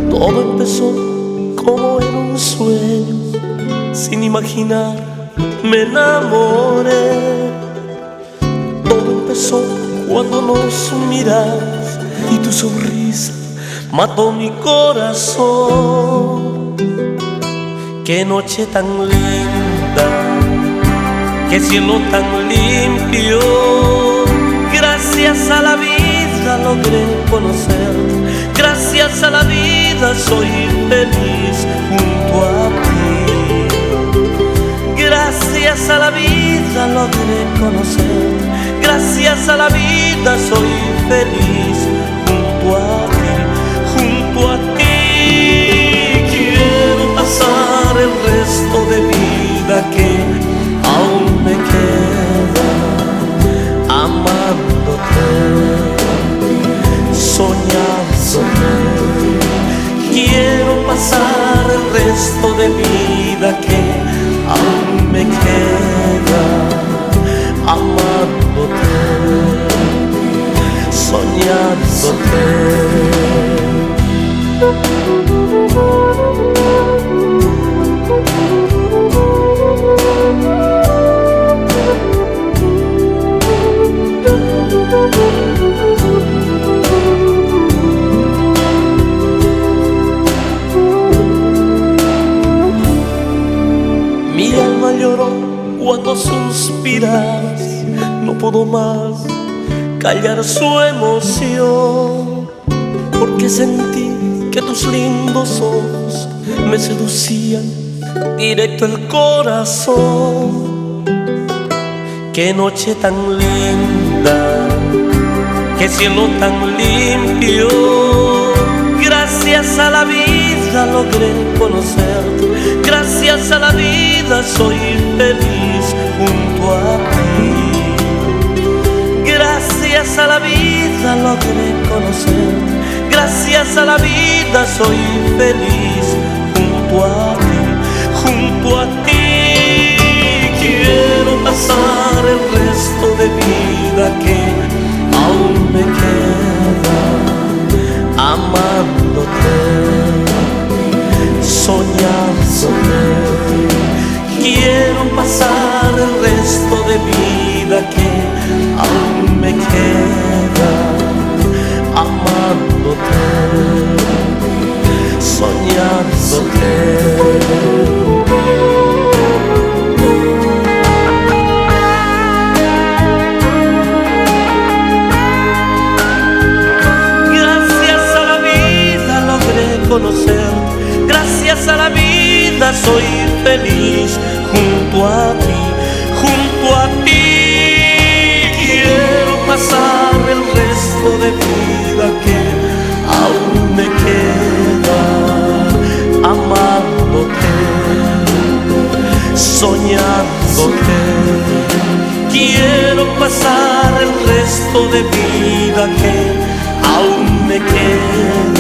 Todo empezó como en un sueño, sin imaginar me enamoré. Todo empezó cuando nos miramos y tu sonrisa mató mi corazón. Qué noche tan linda, qué cielo tan limpio. Gracias a la vida logré conocerte. Gracias a la vida soy feliz junto a ti. Gracias a la vida logré conocerte. Gracias a la vida soy feliz junto a ti. Junto a ti quiero pasar el resto de vida que aún me queda amándote, soñándote. Quiero pasar el resto de vida que aún me queda amándote, soñándote. Mi alma lloró cuando suspiras, no pudo más callar su emoción, porque sentí que tus lindos ojos me seducían directo al corazón. Qué noche tan linda, qué cielo tan limpio. Gracias a la vida logré conocerte. Gracias a la vida soy feliz junto a ti. Gracias a la vida logré conocerte. Gracias a la vida soy feliz junto a ti. Junto a ti quiero pasar el resto de vida que aún me queda amándote, soñándote. Quiero pasar el resto de vida que aún me queda amándote, soñándote. Conocerte. Gracias a la vida soy feliz junto a ti, junto a ti. Quiero pasar el resto de vida que aún me queda amándote, soñándote. Quiero pasar el resto de vida que aún me queda